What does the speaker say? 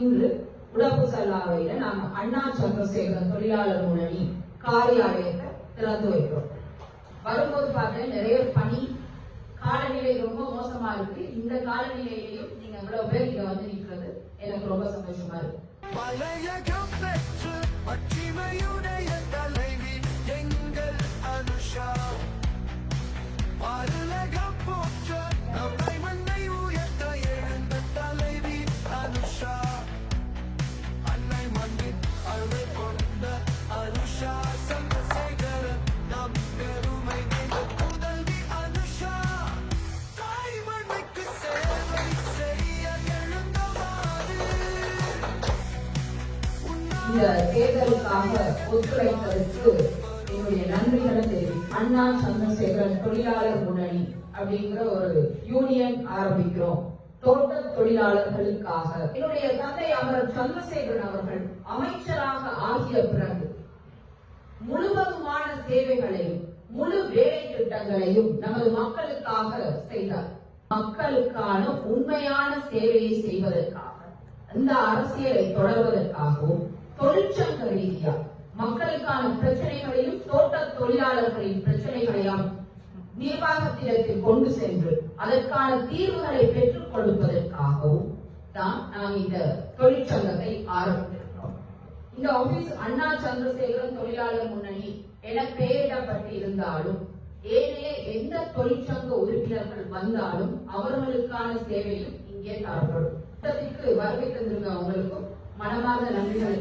இன்று உடப்புசல்லாவையில நாம அண்ணா சந்திரசேகரன் தொழிலாளர் முன்னணி காரியாலயத்தை திறந்து வைக்கிறோம். வரும்போது பார்த்தா நிறைய பணி, காலநிலை ரொம்ப மோசமா இருக்கு. இந்த காலநிலையிலையும் நீங்க இவ்வளவு பேர் இங்க வந்து நிற்கிறது எனக்கு ரொம்ப சந்தோஷமா இருக்கு. இந்த தேர்தலுக்காக ஒத்துழைப்பதற்கு என்னுடைய நன்றிகளை தெரிவிக்கும். அண்ணா சந்திரசேகரன் தொழிலாளர் முன்னணி அப்படிங்கிற ஒரு யூனியன் ஆரம்பிக்கிறோம் தோட்ட தொழிலாளர்களுக்காக. என்னுடைய தந்தை அமரர் சந்திரசேகரன் அவர்கள் அமைச்சராக ஆகிய பிறகு முழுவதுமான சேவைகளையும் முழு வேலை திட்டங்களையும் நமது மக்களுக்காக செய்தார். மக்களுக்கான உண்மையான சேவையை செய்வதற்காக, இந்த அரசியலை தொடர்வதற்காகவும் தொழிற்சங்க ரீதியா மக்களுக்கான பிரச்சனைகளையும் தோட்ட தொழிலாளர்களின் பிரச்சனைகளையும் நிர்வாகத்திடத்தில் கொண்டு சென்று அதற்கான தீர்வுகளை பெற்றுக் கொடுப்பதற்காகவும் தான் நாம் இந்த தொழிற்சங்கத்தை ஆரம்பித்திருக்கிறோம். இந்த ஆபீஸ் அண்ணா சந்திரசேகரன் தொழிலாளர் முன்னணி என பெயரிடப்பட்டு இருந்தாலும் ஏனைய எந்த தொழிற்சங்க உறுப்பினர்கள் வந்தாலும் அவர்களுக்கான சேவையும் இங்கே தரப்படும். வருகை தந்திருக்க அவங்களுக்கும் மனமார்ந்த நன்றிகளை